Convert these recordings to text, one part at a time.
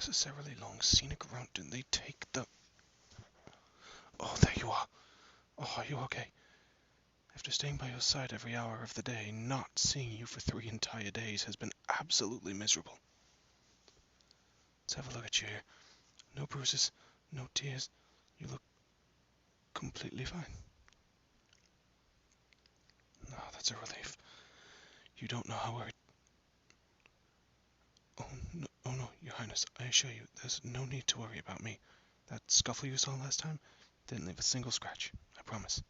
unnecessarily long scenic route did they take the... Oh, there you are. Oh, are you okay? After staying by your side every hour of the day, not seeing you for 3 entire days has been absolutely miserable. Let's have a look at you here. No bruises, no tears. You look completely fine. Oh, that's a relief. You don't know how worried... Oh no, Your Highness, I assure you, there's no need to worry about me. That scuffle you saw last time didn't leave a single scratch, I promise.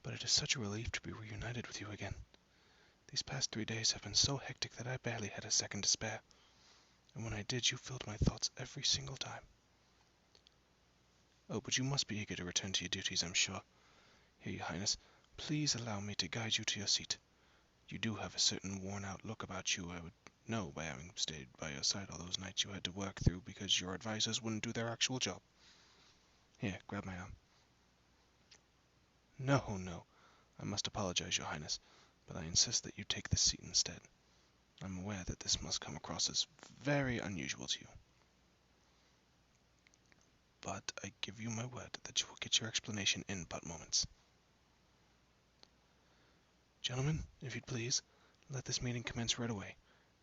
But it is such a relief to be reunited with you again. These past 3 days have been so hectic that I barely had a second to spare. And when I did, you filled my thoughts every single time. Oh, but you must be eager to return to your duties, I'm sure. Here, Your Highness, please allow me to guide you to your seat. You do have a certain worn-out look about you, I would know by having stayed by your side all those nights you had to work through because your advisors wouldn't do their actual job. Here, grab my arm. No, I must apologize, Your Highness, but I insist that you take this seat instead. I'm aware that this must come across as very unusual to you. But I give you my word that you will get your explanation in but moments. Gentlemen, if you'd please, let this meeting commence right away.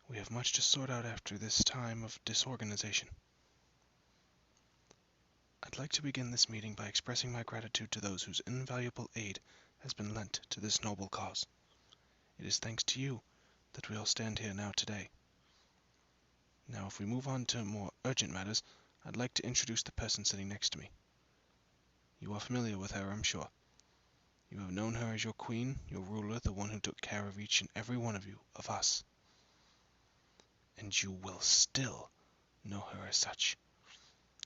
We have much to sort out after this time of disorganization. I'd like to begin this meeting by expressing my gratitude to those whose invaluable aid has been lent to this noble cause. It is thanks to you that we all stand here now today. Now, if we move on to more urgent matters, I'd like to introduce the person sitting next to me. You are familiar with her, I'm sure. You have known her as your queen, your ruler, the one who took care of each and every one of you, of us. And you will still know her as such.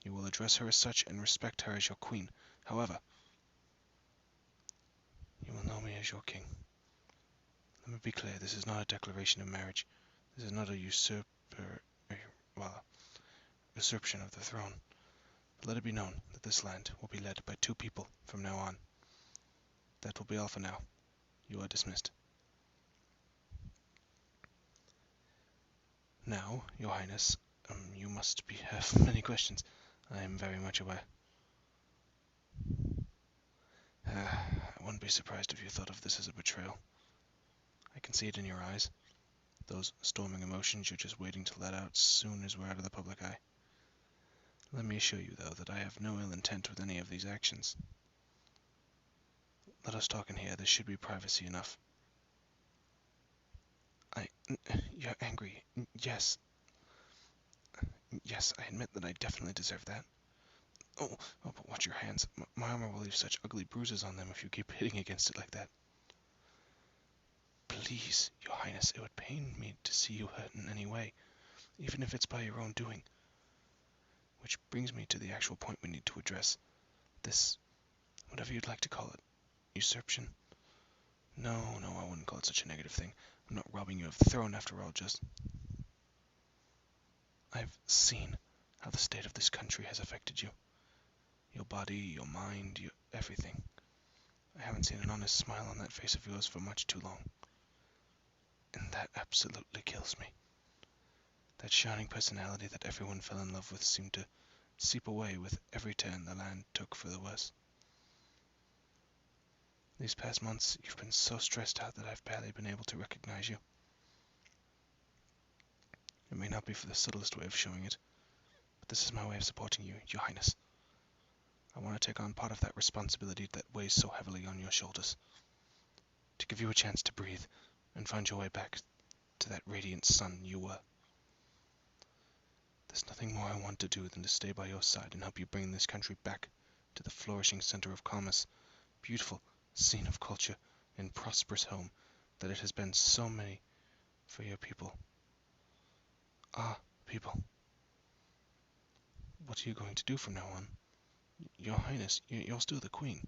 You will address her as such and respect her as your queen. However, you will know me as your king. Let me be clear, this is not a declaration of marriage. This is not a usurpation of the throne. But let it be known that this land will be led by 2 people from now on. That will be all for now. You are dismissed. Now, Your Highness, you must have many questions. I am very much aware. I wouldn't be surprised if you thought of this as a betrayal. I can see it in your eyes. Those storming emotions you're just waiting to let out as soon as we're out of the public eye. Let me assure you, though, that I have no ill intent with any of these actions. Let us talk in here. There should be privacy enough. You're angry. Yes. Yes, I admit that I definitely deserve that. Oh, but watch your hands. My armor will leave such ugly bruises on them if you keep hitting against it like that. Please, Your Highness, it would pain me to see you hurt in any way, even if it's by your own doing. Which brings me to the actual point we need to address. This, whatever you'd like to call it, usurpation. No, I wouldn't call it such a negative thing. I'm not robbing you of the throne after all, just... I've seen how the state of this country has affected you. Your body, your mind, your everything. I haven't seen an honest smile on that face of yours for much too long. And that absolutely kills me. That shining personality that everyone fell in love with seemed to seep away with every turn the land took for the worse. These past months, you've been so stressed out that I've barely been able to recognize you. It may not be for the subtlest way of showing it, but this is my way of supporting you, Your Highness. I want to take on part of that responsibility that weighs so heavily on your shoulders. To give you a chance to breathe and find your way back to that radiant sun you were. There's nothing more I want to do than to stay by your side and help you bring this country back to the flourishing center of commerce, beautiful scene of culture, and prosperous home that it has been so many for your people. Ah, people. What are you going to do from now on? Your Highness, you're still the Queen.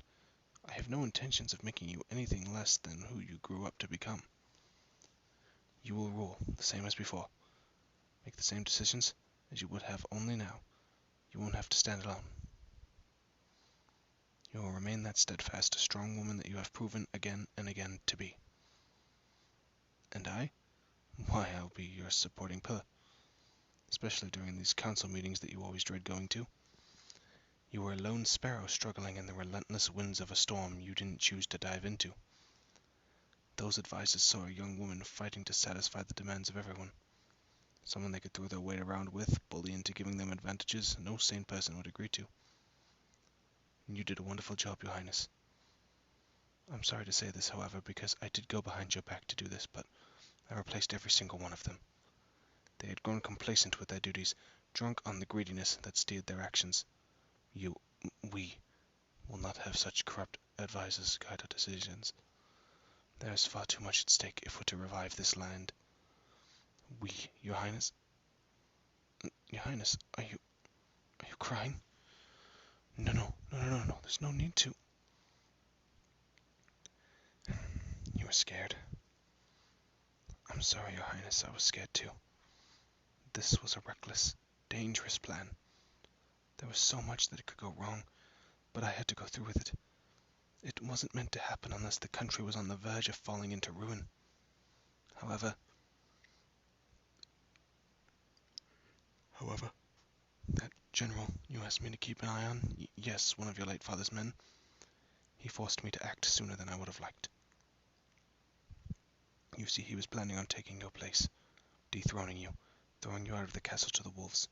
I have no intentions of making you anything less than who you grew up to become. You will rule the same as before. Make the same decisions as you would have only now. You won't have to stand alone. You will remain that steadfast, strong woman that you have proven again and again to be. And I? Why, I'll be your supporting pillar. especially during these council meetings that you always dread going to. You were a lone sparrow struggling in the relentless winds of a storm you didn't choose to dive into. Those advisors saw a young woman fighting to satisfy the demands of everyone, someone they could throw their weight around with, bully into giving them advantages no sane person would agree to. And you did a wonderful job, Your Highness. I'm sorry to say this, however, because I did go behind your back to do this, but I replaced every single one of them. They had grown complacent with their duties, drunk on the greediness that steered their actions. We, will not have such corrupt advisors guide our decisions. There is far too much at stake if we're to revive this land. We, Your Highness? Your Highness, are you crying? No, there's no need to. You were scared. I'm sorry, Your Highness, I was scared too. This was a reckless, dangerous plan. There was so much that it could go wrong, but I had to go through with it. It wasn't meant to happen unless the country was on the verge of falling into ruin. However, that general you asked me to keep an eye on, yes, one of your late father's men, he forced me to act sooner than I would have liked. You see, he was planning on taking your place, dethroning you, throwing you out of the castle to the wolves.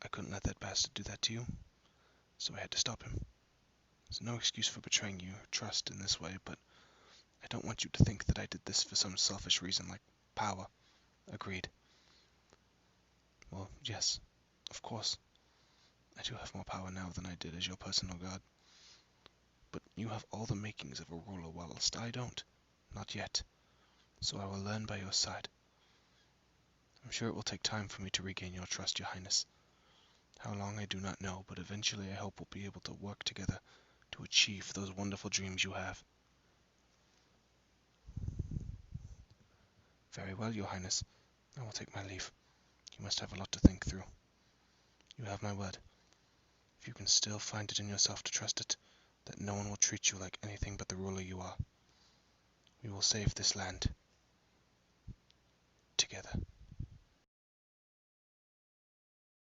I couldn't let that bastard do that to you, so I had to stop him. There's no excuse for betraying your trust in this way, but I don't want you to think that I did this for some selfish reason like power. Agreed. Well, yes, of course. I do have more power now than I did as your personal guard. But you have all the makings of a ruler, whilst I don't. Not yet. So I will learn by your side. I'm sure it will take time for me to regain your trust, Your Highness. How long I do not know, but eventually I hope we'll be able to work together to achieve those wonderful dreams you have. Very well, Your Highness. I will take my leave. You must have a lot to think through. You have my word. If you can still find it in yourself to trust it, that no one will treat you like anything but the ruler you are. We will save this land. Together.